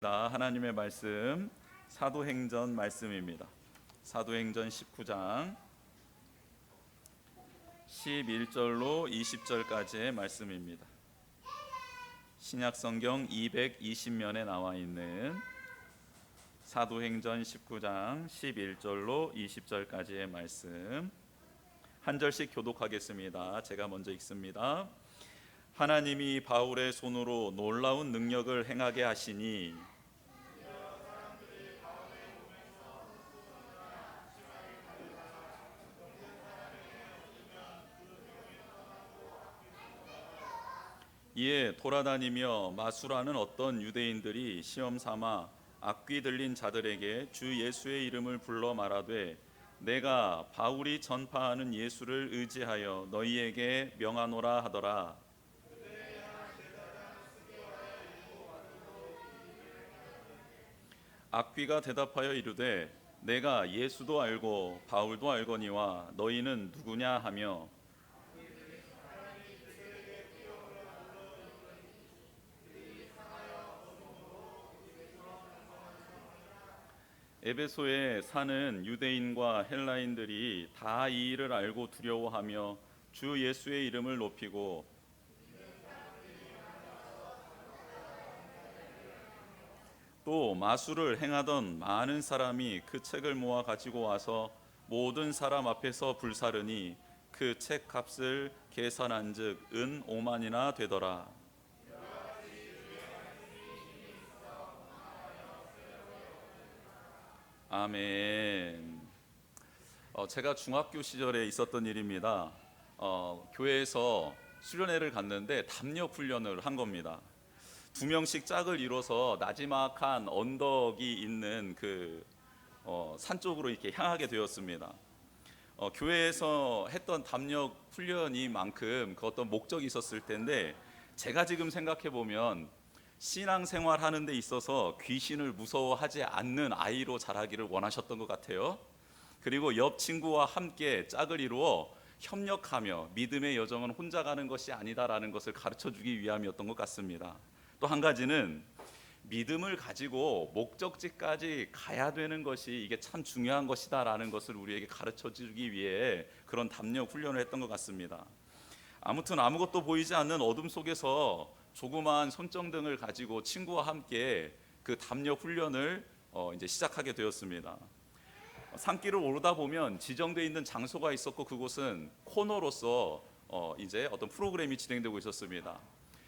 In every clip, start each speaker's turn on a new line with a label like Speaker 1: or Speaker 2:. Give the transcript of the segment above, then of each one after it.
Speaker 1: 하나님의 말씀 사도행전 말씀입니다. 사도행전 19장 11절로 20절까지의 말씀입니다. 신약성경 220면에 나와 있는 사도행전 19장 11절로 20절까지의 말씀 한 절씩 교독하겠습니다. 제가 먼저 읽습니다. 하나님이 바울의 손으로 놀라운 능력을 행하게 하시니 이에 돌아다니며 마수라는 어떤 유대인들이 시험 삼아 악귀 들린 자들에게 주 예수의 이름을 불러 말하되 내가 바울이 전파하는 예수를 의지하여 너희에게 명하노라 하더라. 악귀가 대답하여 이르되 내가 예수도 알고 바울도 알거니와 너희는 누구냐 하며 에베소에 사는 유대인과 헬라인들이 다 이 일을 알고 두려워하며 주 예수의 이름을 높이고 또 마술을 행하던 많은 사람이 그 책을 모아 가지고 와서 모든 사람 앞에서 불사르니 그 책 값을 계산한즉 은 5만이나 되더라. 아멘. 제가 중학교 시절에 있었던 일입니다. 교회에서 수련회를 갔는데 담력 훈련을 한 겁니다. 2명씩 짝을 이뤄서 나지막한 언덕이 있는 그 산 쪽으로 이렇게 향하게 되었습니다. 교회에서 했던 담력 훈련이만큼 그 어떤 목적이 있었을 텐데 제가 지금 생각해 보면 신앙생활 하는 데 있어서 귀신을 무서워하지 않는 아이로 자라기를 원하셨던 것 같아요. 그리고 옆 친구와 함께 짝을 이루어 협력하며 믿음의 여정은 혼자 가는 것이 아니다라는 것을 가르쳐주기 위함이었던 것 같습니다. 또 한 가지는 믿음을 가지고 목적지까지 가야 되는 것이 이게 참 중요한 것이다라는 것을 우리에게 가르쳐주기 위해 그런 담력 훈련을 했던 것 같습니다. 아무튼 아무것도 보이지 않는 어둠 속에서 조그마한 손전등을 가지고 친구와 함께 그 담력 훈련을 이제 시작하게 되었습니다. 산길을 오르다 보면 지정되어 있는 장소가 있었고 그곳은 코너로서 이제 어떤 프로그램이 진행되고 있었습니다.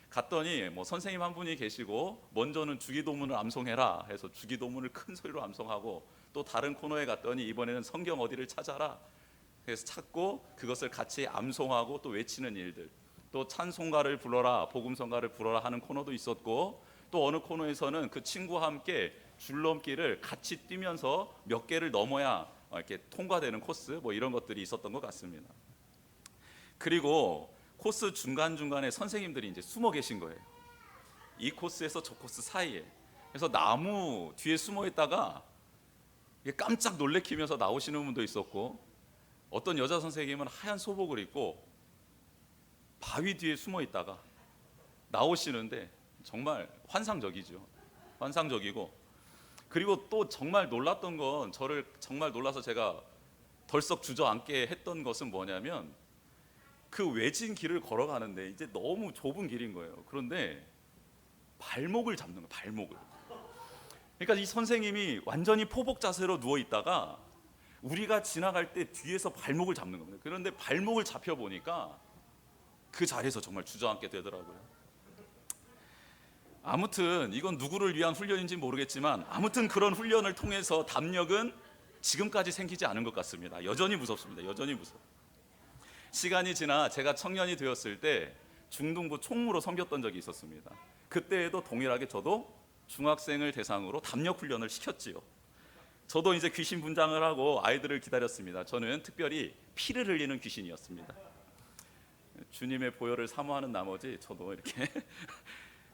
Speaker 1: 갔더니 선생님 한 분이 계시고 먼저는 주기도문을 암송해라 해서 주기도문을 큰 소리로 암송하고 또 다른 코너에 갔더니 이번에는 성경 어디를 찾아라 그래서 찾고 그것을 같이 암송하고 또 외치는 일들, 또 찬송가를 불러라 복음성가를 불러라 하는 코너도 있었고 또 어느 코너에서는 그 친구와 함께 줄넘기를 같이 뛰면서 몇 개를 넘어야 이렇게 통과되는 코스 이런 것들이 있었던 것 같습니다. 그리고 코스 중간중간에 선생님들이 이제 숨어 계신 거예요. 이 코스에서 저 코스 사이에. 그래서 나무 뒤에 숨어 있다가 깜짝 놀래키면서 나오시는 분도 있었고 어떤 여자 선생님은 하얀 소복을 입고 바위 뒤에 숨어 있다가 나오시는데 정말 환상적이죠. 환상적이고 그리고 또 정말 놀랐던 건 저를 정말 놀라서 제가 덜썩 주저앉게 했던 것은 뭐냐면 그 외진 길을 걸어가는데 이제 너무 좁은 길인 거예요. 그런데 발목을 잡는 거예요. 발목을. 그러니까 이 선생님이 완전히 포복 자세로 누워 있다가 우리가 지나갈 때 뒤에서 발목을 잡는 겁니다. 그런데 발목을 잡혀 보니까 그 자리에서 정말 주저앉게 되더라고요. 아무튼 이건 누구를 위한 훈련인지 모르겠지만 아무튼 그런 훈련을 통해서 담력은 지금까지 생기지 않은 것 같습니다. 여전히 무섭습니다. 여전히 무서워. 시간이 지나 제가 청년이 되었을 때 중등부 총무로 섬겼던 적이 있었습니다. 그때에도 동일하게 저도 중학생을 대상으로 담력 훈련을 시켰지요. 저도 이제 귀신 분장을 하고 아이들을 기다렸습니다. 저는 특별히 피를 흘리는 귀신이었습니다. 주님의 보혈을 사모하는 나머지 저도 이렇게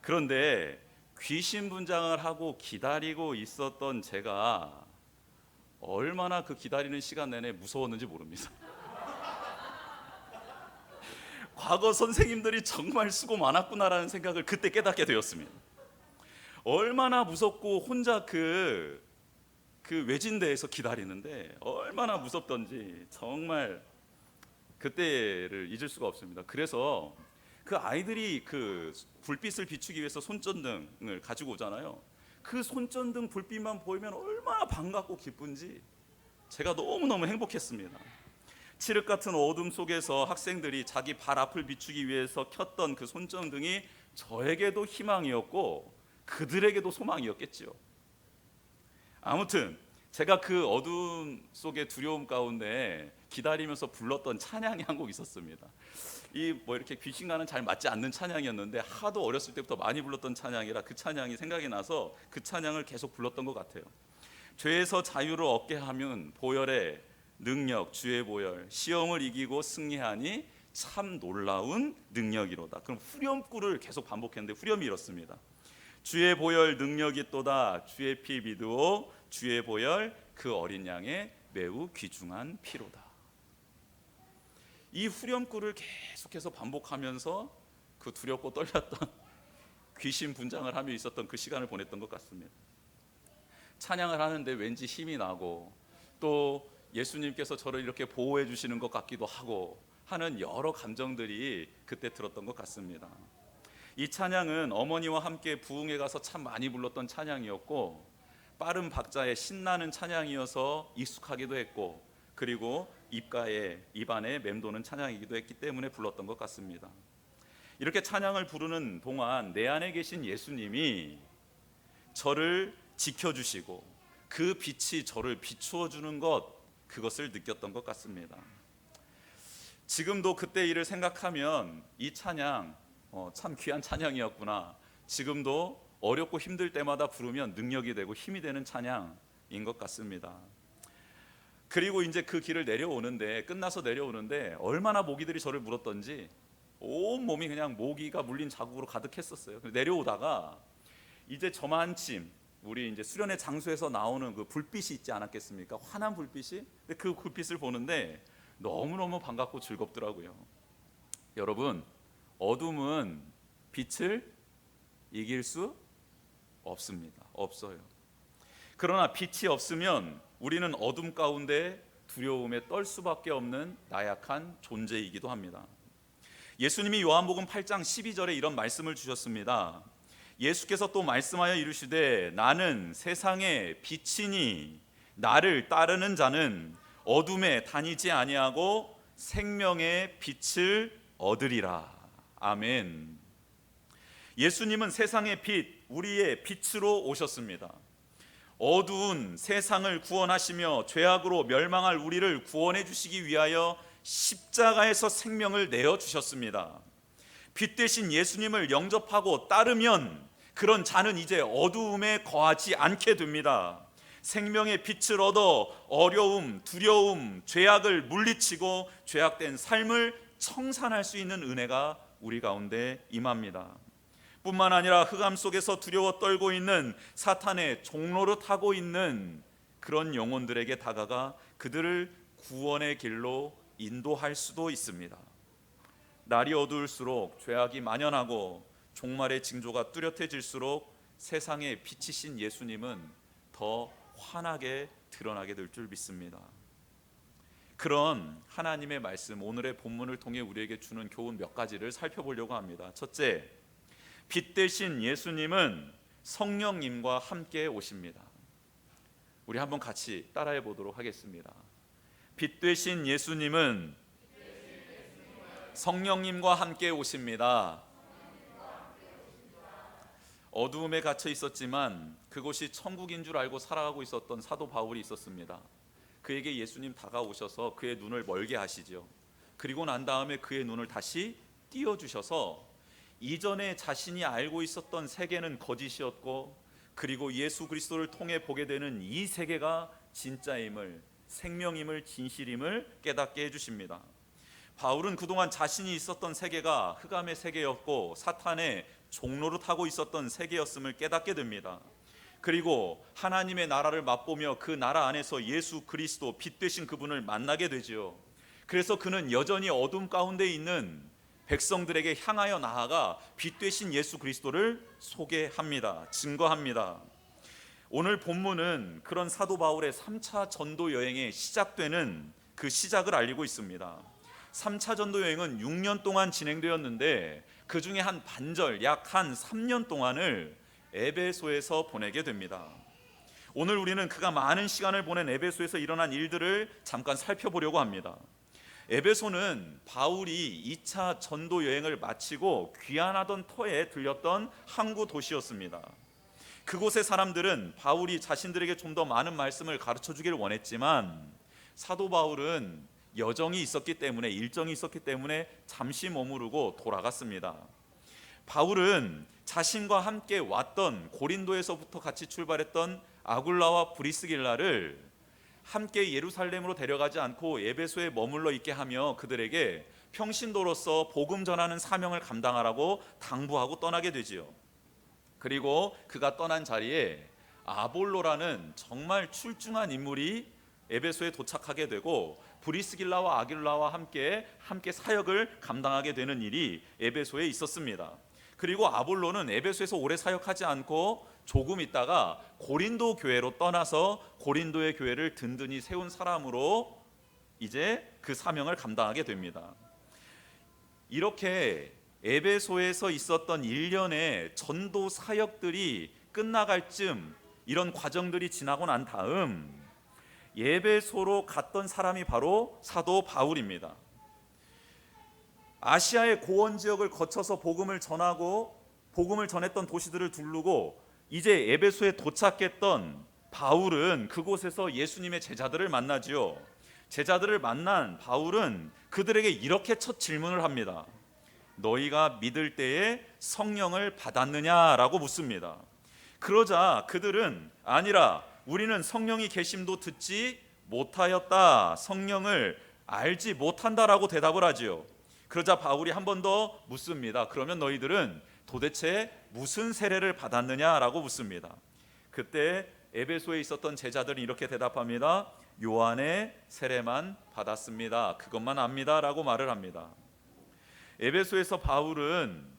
Speaker 1: 그런데 귀신 분장을 하고 기다리고 있었던 제가 얼마나 그 기다리는 시간 내내 무서웠는지 모릅니다. 과거 선생님들이 정말 수고 많았구나라는 생각을 그때 깨닫게 되었습니다. 얼마나 무섭고 혼자 그 외진데에서 기다리는데 얼마나 무섭던지 정말 그때를 잊을 수가 없습니다. 그래서 그 아이들이 그 불빛을 비추기 위해서 손전등을 가지고 오잖아요. 그 손전등 불빛만 보이면 얼마나 반갑고 기쁜지 제가 너무너무 행복했습니다. 칠흑 같은 어둠 속에서 학생들이 자기 발 앞을 비추기 위해서 켰던 그 손전등이 저에게도 희망이었고 그들에게도 소망이었겠죠. 아무튼 제가 그 어둠 속의 두려움 가운데 기다리면서 불렀던 찬양이 한 곡 있었습니다. 이 뭐 이렇게 귀신과는 잘 맞지 않는 찬양이었는데 하도 어렸을 때부터 많이 불렀던 찬양이라 그 찬양이 생각이 나서 그 찬양을 계속 불렀던 것 같아요. 죄에서 자유를 얻게 하면 보혈의 능력, 주의 보혈, 시험을 이기고 승리하니 참 놀라운 능력이로다. 그럼 후렴구를 계속 반복했는데 후렴이 이렇습니다. 주의 보혈 능력이 또다, 주의 피 믿으오, 주의 보혈 그 어린 양의 매우 귀중한 피로다. 이 후렴구를 계속해서 반복하면서 그 두렵고 떨렸던 귀신 분장을 하며 있었던 그 시간을 보냈던 것 같습니다. 찬양을 하는데 왠지 힘이 나고 또 예수님께서 저를 이렇게 보호해 주시는 것 같기도 하고 하는 여러 감정들이 그때 들었던 것 같습니다. 이 찬양은 어머니와 함께 부흥회 가서 참 많이 불렀던 찬양이었고 빠른 박자의 신나는 찬양이어서 익숙하기도 했고 그리고 입안에 맴도는 찬양이기도 했기 때문에 불렀던 것 같습니다. 이렇게 찬양을 부르는 동안 내 안에 계신 예수님이 저를 지켜주시고 그 빛이 저를 비추어 주는 그것을 느꼈던 것 같습니다. 지금도 그때 일을 생각하면 이 찬양 참 귀한 찬양이었구나. 지금도 어렵고 힘들 때마다 부르면 능력이 되고 힘이 되는 찬양인 것 같습니다. 그리고 이제 그 길을 끝나서 내려오는데 얼마나 모기들이 저를 물었던지 온 몸이 그냥 모기가 물린 자국으로 가득했었어요. 내려오다가 이제 저만침 우리 이제 수련회 장소에서 나오는 그 불빛이 있지 않았겠습니까? 환한 불빛이. 근데 그 불빛을 보는데 너무너무 반갑고 즐겁더라고요. 여러분, 어둠은 빛을 이길 수 없습니다. 없어요. 그러나 빛이 없으면 우리는 어둠 가운데 두려움에 떨 수밖에 없는 나약한 존재이기도 합니다. 예수님이 요한복음 8장 12절에 이런 말씀을 주셨습니다. 예수께서 또 말씀하여 이르시되 나는 세상의 빛이니 나를 따르는 자는 어둠에 다니지 아니하고 생명의 빛을 얻으리라. 아멘. 예수님은 세상의 빛, 우리의 빛으로 오셨습니다. 어두운 세상을 구원하시며 죄악으로 멸망할 우리를 구원해 주시기 위하여 십자가에서 생명을 내어 주셨습니다. 빛 대신 예수님을 영접하고 따르면 그런 자는 이제 어두움에 거하지 않게 됩니다. 생명의 빛을 얻어 어려움, 두려움, 죄악을 물리치고 죄악된 삶을 청산할 수 있는 은혜가 우리 가운데 임합니다. 뿐만 아니라 흑암 속에서 두려워 떨고 있는 사탄의 종로를 타고 있는 그런 영혼들에게 다가가 그들을 구원의 길로 인도할 수도 있습니다. 날이 어두울수록 죄악이 만연하고 종말의 징조가 뚜렷해질수록 세상의 빛이신 예수님은 더 환하게 드러나게 될 줄 믿습니다. 그런 하나님의 말씀, 오늘의 본문을 통해 우리에게 주는 교훈 몇 가지를 살펴보려고 합니다. 첫째, 빛 대신 예수님은 성령님과 함께 오십니다. 우리 한번 같이 따라해 보도록 하겠습니다. 빛 대신 예수님은 성령님과 함께 오십니다. 어두움에 갇혀 있었지만 그곳이 천국인 줄 알고 살아가고 있었던 사도 바울이 있었습니다. 그에게 예수님 다가오셔서 그의 눈을 멀게 하시죠. 그리고 난 다음에 그의 눈을 다시 띄워주셔서 이전에 자신이 알고 있었던 세계는 거짓이었고 그리고 예수 그리스도를 통해 보게 되는 이 세계가 진짜임을, 생명임을, 진실임을 깨닫게 해주십니다. 바울은 그동안 자신이 있었던 세계가 흑암의 세계였고 사탄의 종로를 타고 있었던 세계였음을 깨닫게 됩니다. 그리고 하나님의 나라를 맛보며 그 나라 안에서 예수 그리스도 빛 되신 그분을 만나게 되지요. 그래서 그는 여전히 어둠 가운데 있는 백성들에게 향하여 나아가 빛 되신 예수 그리스도를 소개합니다. 증거합니다. 오늘 본문은 그런 사도 바울의 3차 전도 여행의 시작되는 그 시작을 알리고 있습니다. 3차 전도 여행은 6년 동안 진행되었는데 그 중에 한 반절, 약 한 3년 동안을 에베소에서 보내게 됩니다. 오늘 우리는 그가 많은 시간을 보낸 에베소에서 일어난 일들을 잠깐 살펴보려고 합니다. 에베소는 바울이 2차 전도 여행을 마치고 귀환하던 터에 들렸던 항구 도시였습니다. 그곳의 사람들은 바울이 자신들에게 좀 더 많은 말씀을 가르쳐 주기를 원했지만 사도 바울은 여정이 있었기 때문에, 일정이 있었기 때문에 잠시 머무르고 돌아갔습니다. 바울은 자신과 함께 왔던 고린도에서부터 같이 출발했던 아굴라와 브리스길라를 함께 예루살렘으로 데려가지 않고 에베소에 머물러 있게 하며 그들에게 평신도로서 복음 전하는 사명을 감당하라고 당부하고 떠나게 되지요. 그리고 그가 떠난 자리에 아볼로라는 정말 출중한 인물이 에베소에 도착하게 되고 브리스길라와 아길라와 함께 사역을 감당하게 되는 일이 에베소에 있었습니다. 그리고 아볼로는 에베소에서 오래 사역하지 않고 조금 있다가 고린도 교회로 떠나서 고린도의 교회를 든든히 세운 사람으로 이제 그 사명을 감당하게 됩니다. 이렇게 에베소에서 있었던 일련의 전도 사역들이 끝나갈 쯤 이런 과정들이 지나고 난 다음 에베소로 갔던 사람이 바로 사도 바울입니다. 아시아의 고원 지역을 거쳐서 복음을 전했던 도시들을 두르고 이제 에베소에 도착했던 바울은 그곳에서 예수님의 제자들을 만나지요. 제자들을 만난 바울은 그들에게 이렇게 첫 질문을 합니다. 너희가 믿을 때에 성령을 받았느냐라고 묻습니다. 그러자 그들은 아니라 우리는 성령이 계심도 듣지 못하였다, 성령을 알지 못한다라고 대답을 하지요. 그러자 바울이 한 번 더 묻습니다. 그러면 너희들은 도대체 무슨 세례를 받았느냐라고 묻습니다. 그때 에베소에 있었던 제자들은 이렇게 대답합니다. 요한의 세례만 받았습니다. 그것만 압니다라고 말을 합니다. 에베소에서 바울은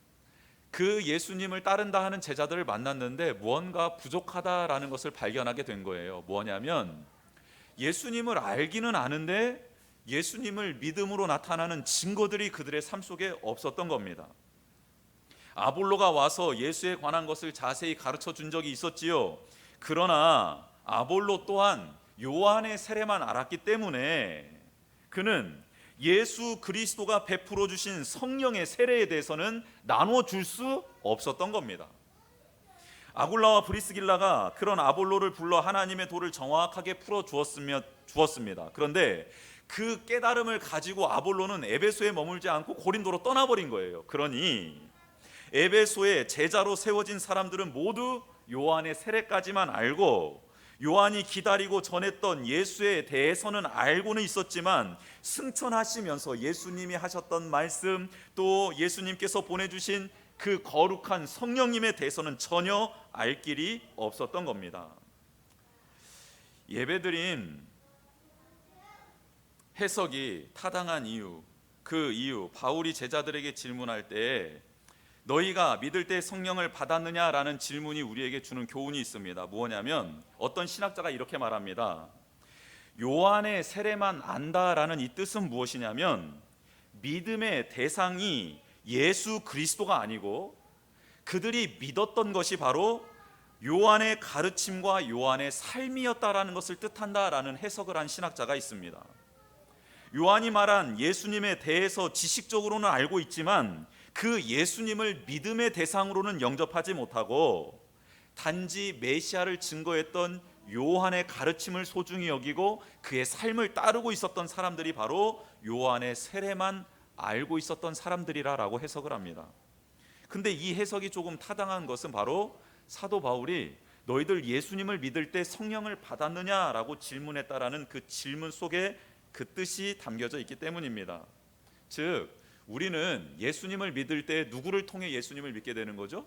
Speaker 1: 그 예수님을 따른다 하는 제자들을 만났는데 무언가 부족하다라는 것을 발견하게 된 거예요. 뭐냐면 예수님을 알기는 아는데 예수님을 믿음으로 나타나는 증거들이 그들의 삶 속에 없었던 겁니다. 아볼로가 와서 예수에 관한 것을 자세히 가르쳐 준 적이 있었지요. 그러나 아볼로 또한 요한의 세례만 알았기 때문에 그는 예수 그리스도가 베풀어 주신 성령의 세례에 대해서는 나눠 줄 수 없었던 겁니다. 아굴라와 브리스길라가 그런 아볼로를 불러 하나님의 도를 정확하게 풀어 주었습니다. 그런데 그 깨달음을 가지고 아볼로는 에베소에 머물지 않고 고린도로 떠나버린 거예요. 그러니 에베소에 제자로 세워진 사람들은 모두 요한의 세례까지만 알고 요한이 기다리고 전했던 예수에 대해서는 알고는 있었지만 승천하시면서 예수님이 하셨던 말씀, 또 예수님께서 보내주신 그 거룩한 성령님에 대해서는 전혀 알 길이 없었던 겁니다. 예배드린 해석이 타당한 이유, 그 이유, 바울이 제자들에게 질문할 때 너희가 믿을 때 성령을 받았느냐라는 질문이 우리에게 주는 교훈이 있습니다. 뭐냐면 어떤 신학자가 이렇게 말합니다. 요한의 세례만 안다라는 이 뜻은 무엇이냐면 믿음의 대상이 예수 그리스도가 아니고 그들이 믿었던 것이 바로 요한의 가르침과 요한의 삶이었다라는 것을 뜻한다라는 해석을 한 신학자가 있습니다. 요한이 말한 예수님에 대해서 지식적으로는 알고 있지만 그 예수님을 믿음의 대상으로는 영접하지 못하고 단지 메시아를 증거했던 요한의 가르침을 소중히 여기고 그의 삶을 따르고 있었던 사람들이 바로 요한의 세례만 알고 있었던 사람들이라고 해석을 합니다. 근데 이 해석이 조금 타당한 것은 바로 사도 바울이 너희들 예수님을 믿을 때 성령을 받았느냐라고 질문했다라는 그 질문 속에 그 뜻이 담겨져 있기 때문입니다. 즉 우리는 예수님을 믿을 때 누구를 통해 예수님을 믿게 되는 거죠?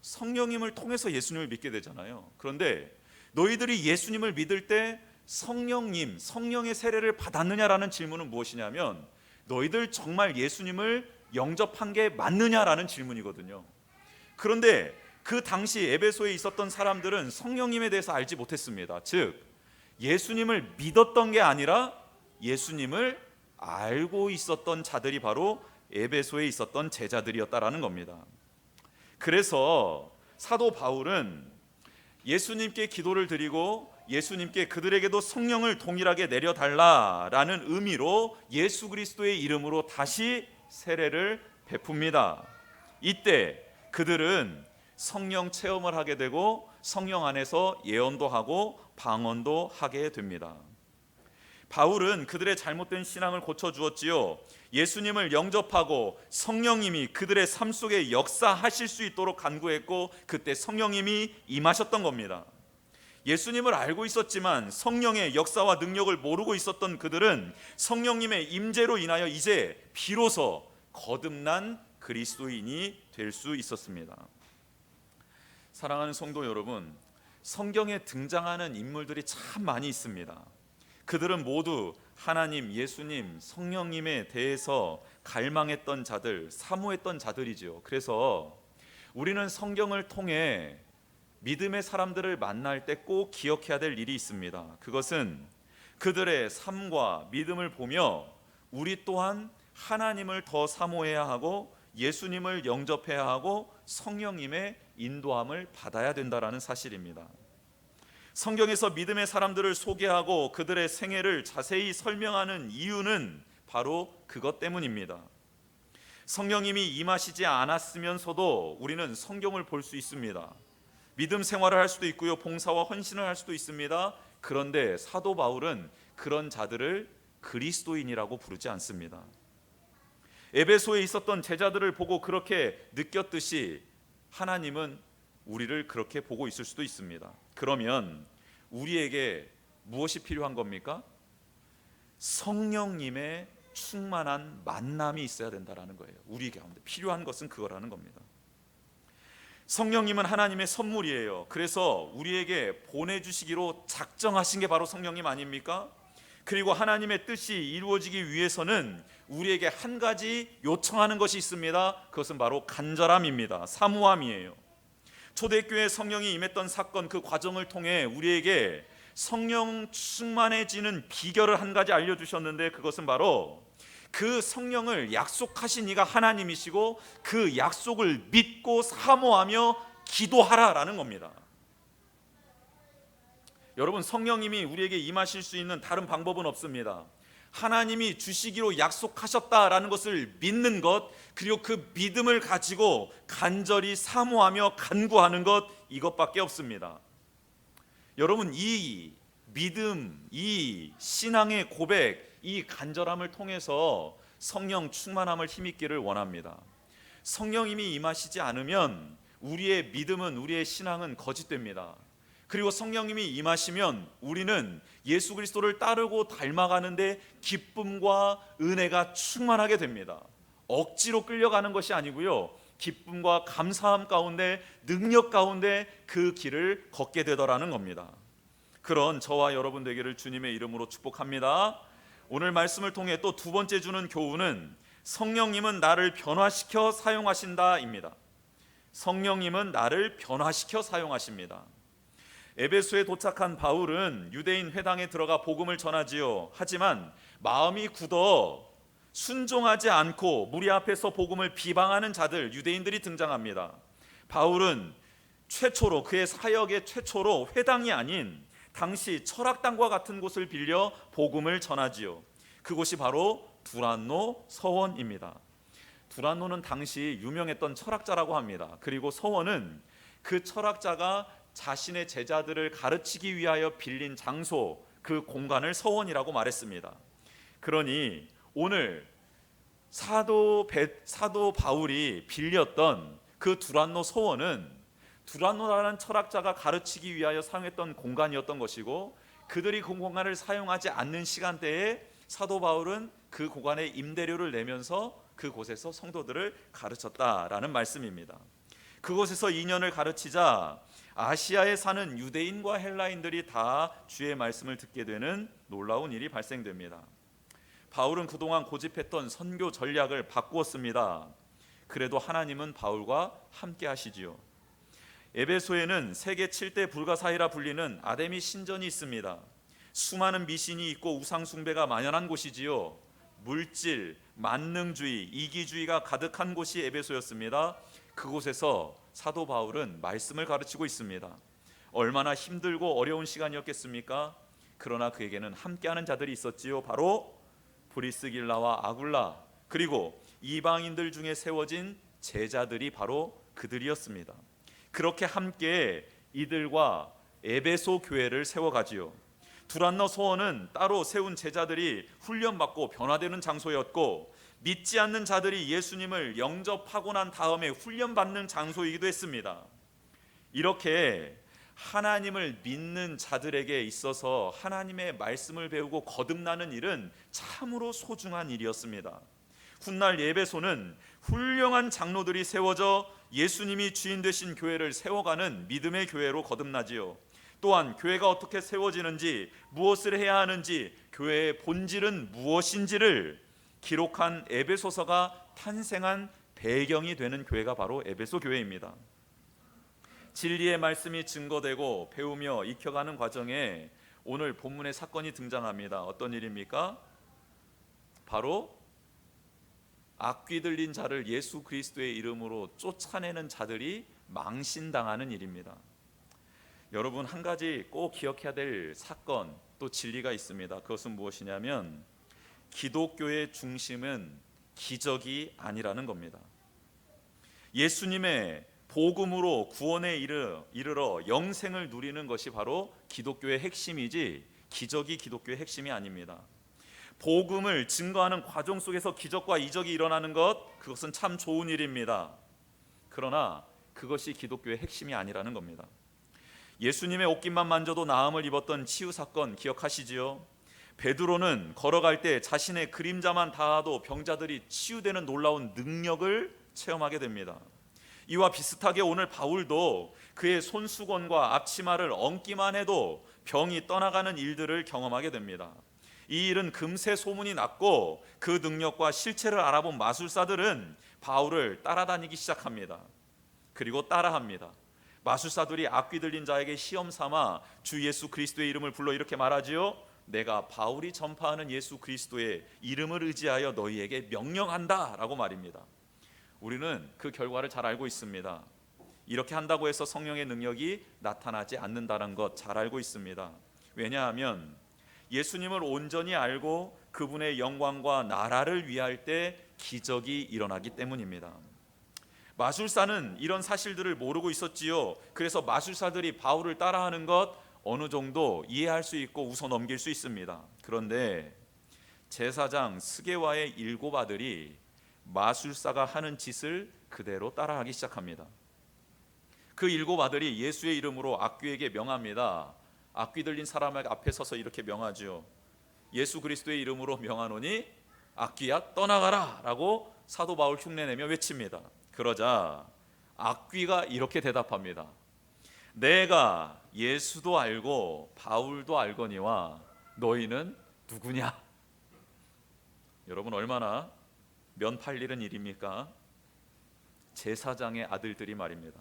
Speaker 1: 성령님을 통해서 예수님을 믿게 되잖아요. 그런데 너희들이 예수님을 믿을 때 성령의 세례를 받았느냐라는 질문은 무엇이냐면 너희들 정말 예수님을
Speaker 2: 영접한 게 맞느냐라는 질문이거든요. 그런데 그 당시 에베소에 있었던 사람들은 성령님에 대해서 알지 못했습니다. 즉 예수님을 믿었던 게 아니라 예수님을 알고 있었던 자들이 바로 에베소에 있었던 제자들이었다라는 겁니다. 그래서 사도 바울은 예수님께 기도를 드리고 예수님께 그들에게도 성령을 동일하게 내려달라라는 의미로 예수 그리스도의 이름으로 다시 세례를 베풉니다. 이때 그들은 성령 체험을 하게 되고 성령 안에서 예언도 하고 방언도 하게 됩니다. 바울은 그들의 잘못된 신앙을 고쳐주었지요. 예수님을 영접하고 성령님이 그들의 삶 속에 역사하실 수 있도록 간구했고 그때 성령님이 임하셨던 겁니다. 예수님을 알고 있었지만 성령의 역사와 능력을 모르고 있었던 그들은 성령님의 임재로 인하여 이제 비로소 거듭난 그리스도인이 될 수 있었습니다. 사랑하는 성도 여러분, 성경에 등장하는 인물들이 참 많이 있습니다. 그들은 모두 하나님, 예수님, 성령님에 대해서 갈망했던 자들, 사모했던 자들이죠. 그래서 우리는 성경을 통해 믿음의 사람들을 만날 때 꼭 기억해야 될 일이 있습니다. 그것은 그들의 삶과 믿음을 보며 우리 또한 하나님을 더 사모해야 하고 예수님을 영접해야 하고 성령님의 인도함을 받아야 된다라는 사실입니다. 성경에서 믿음의 사람들을 소개하고 그들의 생애를 자세히 설명하는 이유는 바로 그것 때문입니다. 성령님이 임하시지 않았으면서도 우리는 성경을 볼 수 있습니다. 믿음 생활을 할 수도 있고요, 봉사와 헌신을 할 수도 있습니다. 그런데 사도 바울은 그런 자들을 그리스도인이라고 부르지 않습니다. 에베소에 있었던 제자들을 보고 그렇게 느꼈듯이 하나님은 우리를 그렇게 보고 있을 수도 있습니다. 그러면 우리에게 무엇이 필요한 겁니까? 성령님의 충만한 만남이 있어야 된다는 거예요. 우리 가운데 필요한 것은 그거라는 겁니다. 성령님은 하나님의 선물이에요. 그래서 우리에게 보내주시기로 작정하신 게 바로 성령님 아닙니까? 그리고 하나님의 뜻이 이루어지기 위해서는 우리에게 한 가지 요청하는 것이 있습니다. 그것은 바로 간절함입니다. 사모함이에요. 초대교회 성령이 임했던 사건, 그 과정을 통해 우리에게 성령 충만해지는 비결을 한 가지 알려주셨는데 그것은 바로 그 성령을 약속하신 이가 하나님이시고 그 약속을 믿고 사모하며 기도하라라는 겁니다. 여러분, 성령님이 우리에게 임하실 수 있는 다른 방법은 없습니다. 하나님이 주시기로 약속하셨다라는 것을 믿는 것, 그리고 그 믿음을 가지고 간절히 사모하며 간구하는 것, 이것밖에 없습니다. 여러분, 이 믿음, 이 신앙의 고백, 이 간절함을 통해서 성령 충만함을 힘입기를 원합니다. 성령님이 임하시지 않으면 우리의 믿음은, 우리의 신앙은 거짓됩니다. 그리고 성령님이 임하시면 우리는 예수 그리스도를 따르고 닮아가는데 기쁨과 은혜가 충만하게 됩니다. 억지로 끌려가는 것이 아니고요, 기쁨과 감사함 가운데, 능력 가운데 그 길을 걷게 되더라는 겁니다. 그런 저와 여러분 되기를 주님의 이름으로 축복합니다. 오늘 말씀을 통해 또 두 번째 주는 교훈은 성령님은 나를 변화시켜 사용하신다입니다. 성령님은 나를 변화시켜 사용하십니다. 에베소에 도착한 바울은 유대인 회당에 들어가 복음을 전하지요. 하지만 마음이 굳어 순종하지 않고 무리 앞에서 복음을 비방하는 자들, 유대인들이 등장합니다. 바울은 최초로, 그의 사역의 최초로 회당이 아닌 당시 철학당과 같은 곳을 빌려 복음을 전하지요. 그곳이 바로 두란노 서원입니다. 두란노는 당시 유명했던 철학자라고 합니다. 그리고 서원은 그 철학자가 자신의 제자들을 가르치기 위하여 빌린 장소, 그 공간을 서원이라고 말했습니다. 그러니 오늘 사도 바울이 빌렸던 그 두란노 서원은 두란노라는 철학자가 가르치기 위하여 사용했던 공간이었던 것이고, 그들이 그 공간을 사용하지 않는 시간대에 사도 바울은 그 공간에 임대료를 내면서 그곳에서 성도들을 가르쳤다라는 말씀입니다. 그곳에서 2년을 가르치자 아시아에 사는 유대인과 헬라인들이 다 주의 말씀을 듣게 되는 놀라운 일이 발생됩니다. 바울은 그동안 고집했던 선교 전략을 바꾸었습니다. 그래도 하나님은 바울과 함께 하시지요. 에베소에는 세계 7대 불가사의라 불리는 아데미 신전이 있습니다. 수많은 미신이 있고 우상 숭배가 만연한 곳이지요. 물질, 만능주의, 이기주의가 가득한 곳이 에베소였습니다. 그곳에서 사도 바울은 말씀을 가르치고 있습니다. 얼마나 힘들고 어려운 시간이었겠습니까? 그러나 그에게는 함께하는 자들이 있었지요. 바로 브리스길라와 아굴라, 그리고 이방인들 중에 세워진 제자들이 바로 그들이었습니다. 그렇게 함께 이들과 에베소 교회를 세워가지요. 두란노 소원은 따로 세운 제자들이 훈련받고 변화되는 장소였고, 믿지 않는 자들이 예수님을 영접하고 난 다음에 훈련받는 장소이기도 했습니다. 이렇게 하나님을 믿는 자들에게 있어서 하나님의 말씀을 배우고 거듭나는 일은 참으로 소중한 일이었습니다. 훗날 에베소는 훌륭한 장로들이 세워져 예수님이 주인 되신 교회를 세워가는 믿음의 교회로 거듭나지요. 또한 교회가 어떻게 세워지는지, 무엇을 해야 하는지, 교회의 본질은 무엇인지를 기록한 에베소서가 탄생한 배경이 되는 교회가 바로 에베소 교회입니다. 진리의 말씀이 증거되고 배우며 익혀가는 과정에 오늘 본문의 사건이 등장합니다. 어떤 일입니까? 바로 악귀 들린 자를 예수 그리스도의 이름으로 쫓아내는 자들이 망신당하는 일입니다. 여러분, 한 가지 꼭 기억해야 될 사건, 또 진리가 있습니다. 그것은 무엇이냐면 기독교의 중심은 기적이 아니라는 겁니다. 예수님의 복음으로 구원에 이르러 영생을 누리는 것이 바로 기독교의 핵심이지, 기적이 기독교의 핵심이 아닙니다. 복음을 증거하는 과정 속에서 기적과 이적이 일어나는 것, 그것은 참 좋은 일입니다. 그러나 그것이 기독교의 핵심이 아니라는 겁니다. 예수님의 옷깃만 만져도 나음을 입었던 치유 사건 기억하시지요? 베드로는 걸어갈 때 자신의 그림자만 닿아도 병자들이 치유되는 놀라운 능력을 체험하게 됩니다. 이와 비슷하게 오늘 바울도 그의 손수건과 앞치마를 얹기만 해도 병이 떠나가는 일들을 경험하게 됩니다. 이 일은 금세 소문이 났고, 그 능력과 실체를 알아본 마술사들은 바울을 따라다니기 시작합니다. 그리고 따라합니다. 마술사들이 악귀 들린 자에게 시험 삼아 주 예수 그리스도의 이름을 불러 이렇게 말하지요. 내가 바울이 전파하는 예수 그리스도의 이름을 의지하여 너희에게 명령한다 라고 말입니다. 우리는 그 결과를 잘 알고 있습니다. 이렇게 한다고 해서 성령의 능력이 나타나지 않는다는 것 잘 알고 있습니다. 왜냐하면 예수님을 온전히 알고 그분의 영광과 나라를 위할 때 기적이 일어나기 때문입니다. 마술사는 이런 사실들을 모르고 있었지요. 그래서 마술사들이 바울을 따라하는 것 어느 정도 이해할 수 있고 웃어 넘길 수 있습니다. 그런데 제사장 스게와의 7 아들이 마술사가 하는 짓을 그대로 따라하기 시작합니다. 그 7 아들이 예수의 이름으로 악귀에게 명합니다. 악귀 들린 사람 앞에 서서 이렇게 명하죠. 예수 그리스도의 이름으로 명하노니 악귀야 떠나가라 라고 사도 바울 흉내내며 외칩니다. 그러자 악귀가 이렇게 대답합니다. 내가 예수도 알고 바울도 알거니와 너희는 누구냐? 여러분, 얼마나 면 팔리는 일입니까? 제사장의 아들들이 말입니다.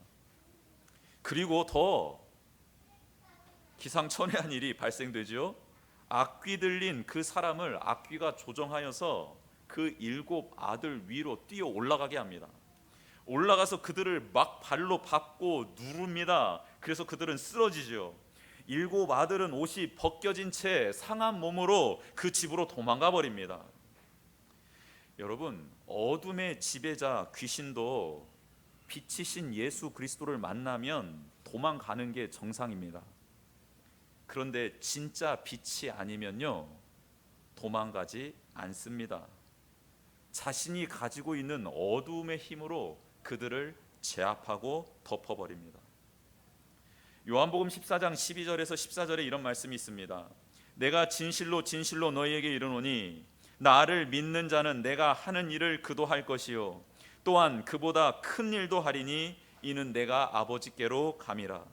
Speaker 2: 그리고 더 기상천외한 일이 발생되죠. 악귀 들린 그 사람을 악귀가 조정하여서 그 7 아들 위로 뛰어 올라가게 합니다. 올라가서 그들을 막 발로 밟고 누릅니다. 그래서 그들은 쓰러지죠. 7 아들은 옷이 벗겨진 채 상한 몸으로 그 집으로 도망가 버립니다. 여러분, 어둠의 지배자 귀신도 빛이신 예수 그리스도를 만나면 도망가는 게 정상입니다. 그런데 진짜 빛이 아니면요, 도망가지 않습니다. 자신이 가지고 있는 어두움의 힘으로 그들을 제압하고 덮어버립니다. 요한복음 14장 12절에서 14절에 이런 말씀이 있습니다. 내가 진실로 진실로 너희에게 이르노니 나를 믿는 자는 내가 하는 일을 그도 할 것이요 또한 그보다 큰 일도 하리니 이는 내가 아버지께로 감이라.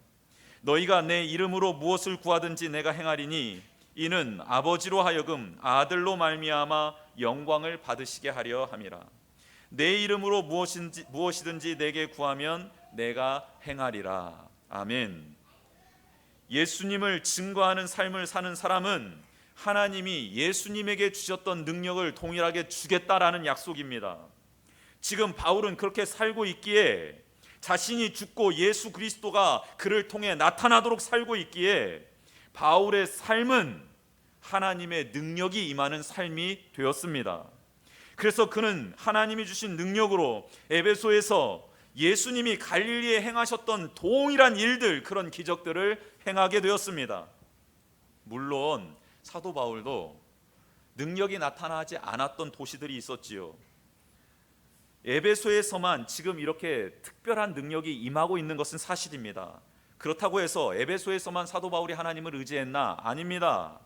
Speaker 2: 너희가 내 이름으로 무엇을 구하든지 내가 행하리니 이는 아버지로 하여금 아들로 말미암아 영광을 받으시게 하려 함이라. 내 이름으로 무엇이든지 내게 구하면 내가 행하리라. 아멘. 예수님을 증거하는 삶을 사는 사람은 하나님이 예수님에게 주셨던 능력을 동일하게 주겠다라는 약속입니다. 지금 바울은 그렇게 살고 있기에, 자신이 죽고 예수 그리스도가 그를 통해 나타나도록 살고 있기에 바울의 삶은 하나님의 능력이 임하는 삶이 되었습니다. 그래서 그는 하나님이 주신 능력으로 에베소에서 예수님이 갈릴리에 행하셨던 동일한 일들, 그런 기적들을 행하게 되었습니다. 물론 사도 바울도 능력이 나타나지 않았던 도시들이 있었지요. 에베소에서만 지금 이렇게 특별한 능력이 임하고 있는 것은 사실입니다. 그렇다고 해서 에베소에서만 사도 바울이 하나님을 의지했나? 아닙니다.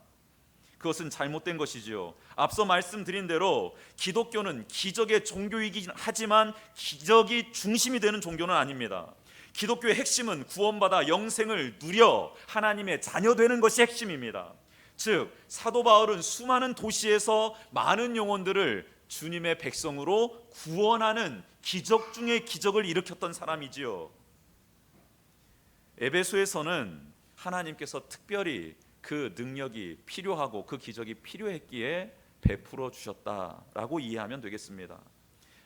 Speaker 2: 그것은 잘못된 것이지요. 앞서 말씀드린 대로 기독교는 기적의 종교이긴 하지만 기적이 중심이 되는 종교는 아닙니다. 기독교의 핵심은 구원받아 영생을 누려 하나님의 자녀 되는 것이 핵심입니다. 즉 사도 바울은 수많은 도시에서 많은 영혼들을 주님의 백성으로 구원하는 기적 중의 기적을 일으켰던 사람이지요. 에베소에서는 하나님께서 특별히 그 능력이 필요하고 그 기적이 필요했기에 베풀어 주셨다라고 이해하면 되겠습니다.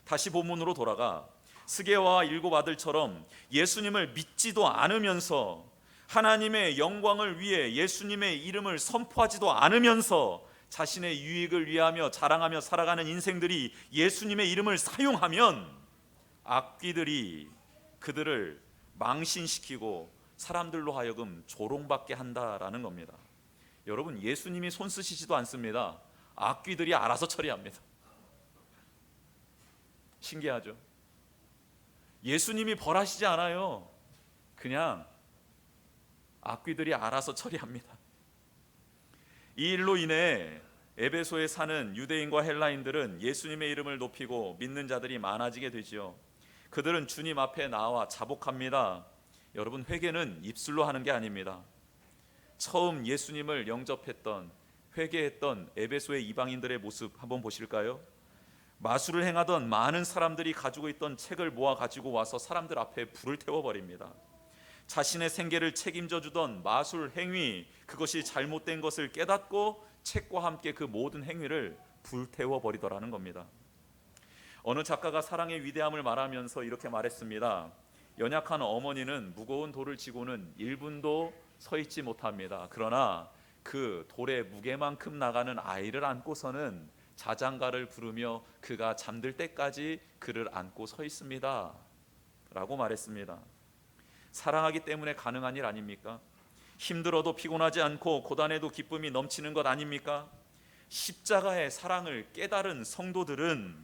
Speaker 2: 다시 본문으로 돌아가 스게와와 일곱 아들처럼 예수님을 믿지도 않으면서 하나님의 영광을 위해 예수님의 이름을 선포하지도 않으면서 자신의 유익을 위하며 자랑하며 살아가는 인생들이 예수님의 이름을 사용하면 악귀들이 그들을 망신시키고 사람들로 하여금 조롱받게 한다라는 겁니다. 여러분, 예수님이 손 쓰시지도 않습니다. 악귀들이 알아서 처리합니다. 신기하죠? 예수님이 벌하시지 않아요. 그냥 악귀들이 알아서 처리합니다. 이 일로 인해 에베소에 사는 유대인과 헬라인들은 예수님의 이름을 높이고 믿는 자들이 많아지게 되지요. 그들은 주님 앞에 나와 자복합니다. 여러분, 회개는 입술로 하는 게 아닙니다. 처음 예수님을 영접했던, 회개했던 에베소의 이방인들의 모습 한번 보실까요? 마술을 행하던 많은 사람들이 가지고 있던 책을 모아 가지고 와서 사람들 앞에 불을 태워버립니다. 자신의 생계를 책임져 주던 마술 행위, 그것이 잘못된 것을 깨닫고 책과 함께 그 모든 행위를 불태워 버리더라는 겁니다. 어느 작가가 사랑의 위대함을 말하면서 이렇게 말했습니다. 연약한 어머니는 무거운 돌을 지고는 1분도 서 있지 못합니다. 그러나 그 돌의 무게만큼 나가는 아이를 안고서는 자장가를 부르며 그가 잠들 때까지 그를 안고 서 있습니다 라고 말했습니다. 사랑하기 때문에 가능한 일 아닙니까? 힘들어도 피곤하지 않고 고단해도 기쁨이 넘치는 것 아닙니까? 십자가의 사랑을 깨달은 성도들은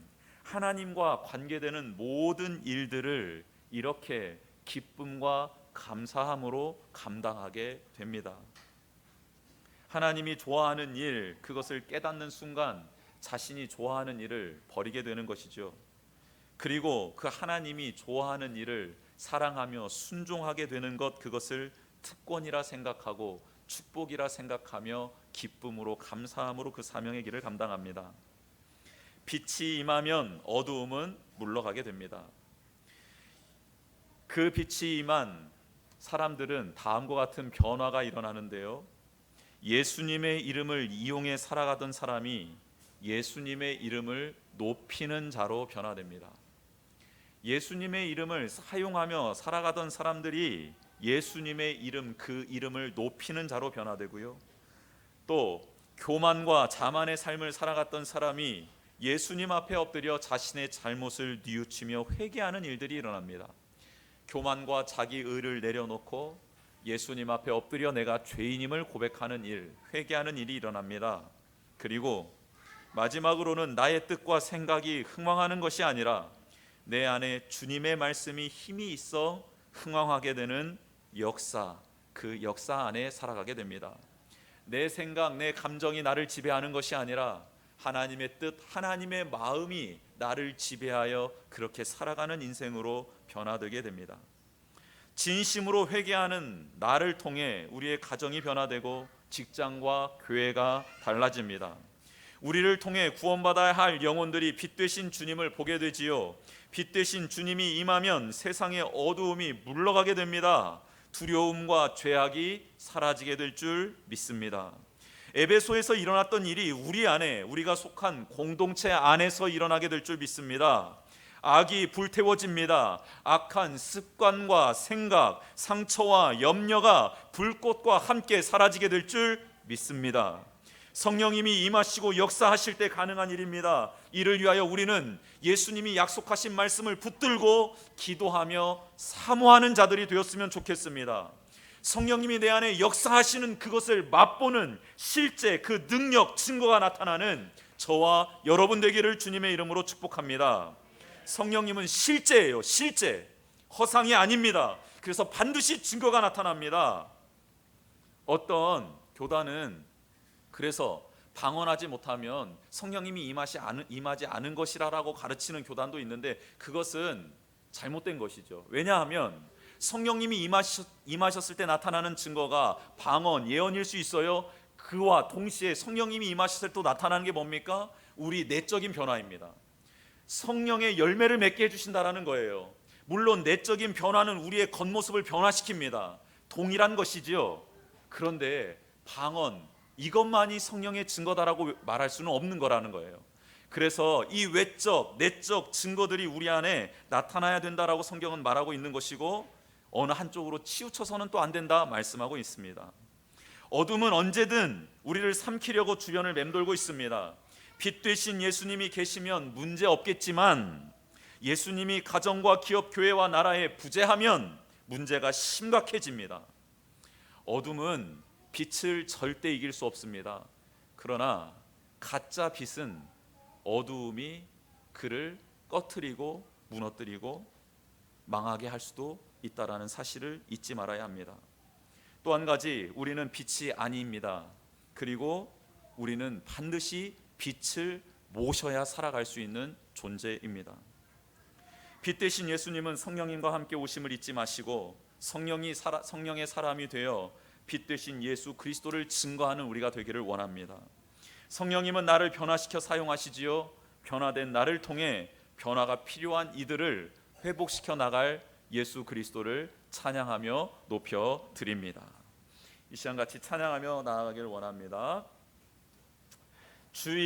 Speaker 2: 하나님과 관계되는 모든 일들을 이렇게 기쁨과 감사함으로 감당하게 됩니다. 하나님이 좋아하는 일, 그것을 깨닫는 순간 자신이 좋아하는 일을 버리게 되는 것이죠. 그리고 그 하나님이 좋아하는 일을 사랑하며 순종하게 되는 것, 그것을 특권이라 생각하고 축복이라 생각하며 기쁨으로 감사함으로 그 사명의 길을 감당합니다. 빛이 임하면 어두움은 물러가게 됩니다. 그 빛이 임한 사람들은 다음과 같은 변화가 일어나는데요. 예수님의 이름을 이용해 살아가던 사람이 예수님의 이름을 높이는 자로 변화됩니다. 예수님의 이름을 사용하며 살아가던 사람들이 예수님의 이름, 그 이름을 높이는 자로 변화되고요. 또 교만과 자만의 삶을 살아갔던 사람이 예수님 앞에 엎드려 자신의 잘못을 뉘우치며 회개하는 일들이 일어납니다. 교만과 자기 의를 내려놓고 예수님 앞에 엎드려 내가 죄인임을 고백하는 일, 회개하는 일이 일어납니다. 그리고 마지막으로는 나의 뜻과 생각이 흥왕하는 것이 아니라 내 안에 주님의 말씀이 힘이 있어 흥왕하게 되는 역사, 그 역사 안에 살아가게 됩니다. 내 생각, 내 감정이 나를 지배하는 것이 아니라 하나님의 뜻, 하나님의 마음이 나를 지배하여 그렇게 살아가는 인생으로 변화되게 됩니다. 진심으로 회개하는 나를 통해 우리의 가정이 변화되고 직장과 교회가 달라집니다. 우리를 통해 구원받아야 할 영혼들이 빛 되신 주님을 보게 되지요. 빛 되신 주님이 임하면 세상의 어두움이 물러가게 됩니다. 두려움과 죄악이 사라지게 될 줄 믿습니다. 에베소에서 일어났던 일이 우리 안에, 우리가 속한 공동체 안에서 일어나게 될 줄 믿습니다. 악이 불태워집니다. 악한 습관과 생각, 상처와 염려가 불꽃과 함께 사라지게 될 줄 믿습니다. 성령님이 임하시고 역사하실 때 가능한 일입니다. 이를 위하여 우리는 예수님이 약속하신 말씀을 붙들고 기도하며 사모하는 자들이 되었으면 좋겠습니다. 성령님이 내 안에 역사하시는 그것을 맛보는 실제 그 능력, 증거가 나타나는 저와 여러분 되기를 주님의 이름으로 축복합니다. 성령님은 실제예요. 실제. 허상이 아닙니다. 그래서 반드시 증거가 나타납니다. 어떤 교단은 그래서 방언하지 못하면 성령님이 임하지 않은 것이라고 가르치는 교단도 있는데 그것은 잘못된 것이죠. 왜냐하면 성령님이 임하셨을 때 나타나는 증거가 방언, 예언일 수 있어요. 그와 동시에 성령님이 임하셨을 때 또 나타나는 게 뭡니까? 우리 내적인 변화입니다. 성령의 열매를 맺게 해주신다라는 거예요. 물론 내적인 변화는 우리의 겉모습을 변화시킵니다. 동일한 것이지요. 그런데 방언, 이것만이 성령의 증거다라고 말할 수는 없는 거라는 거예요. 그래서 이 외적, 내적 증거들이 우리 안에 나타나야 된다라고 성경은 말하고 있는 것이고 어느 한쪽으로 치우쳐서는 또 안 된다 말씀하고 있습니다. 어둠은 언제든 우리를 삼키려고 주변을 맴돌고 있습니다. 빛 되신 예수님이 계시면 문제 없겠지만 예수님이 가정과 기업, 교회와 나라에 부재하면 문제가 심각해집니다. 어둠은 빛을 절대 이길 수 없습니다. 그러나 가짜 빛은 어두움이 그를 꺼트리고 무너뜨리고 망하게 할 수도 있다라는 사실을 잊지 말아야 합니다. 또 한 가지, 우리는 빛이 아닙니다. 그리고 우리는 반드시 빛을 모셔야 살아갈 수 있는 존재입니다. 빛 대신 예수님은 성령님과 함께 오심을 잊지 마시고 성령의 사람이 되어 빛 되신 예수 그리스도를 증거하는 우리가 되기를 원합니다. 성령님은 나를 변화시켜 사용하시지요. 변화된 나를 통해 변화가 필요한 이들을 회복시켜 나갈 예수 그리스도를 찬양하며 높여 드립니다. 이 시간 같이 찬양하며 나아가기를 원합니다. 주의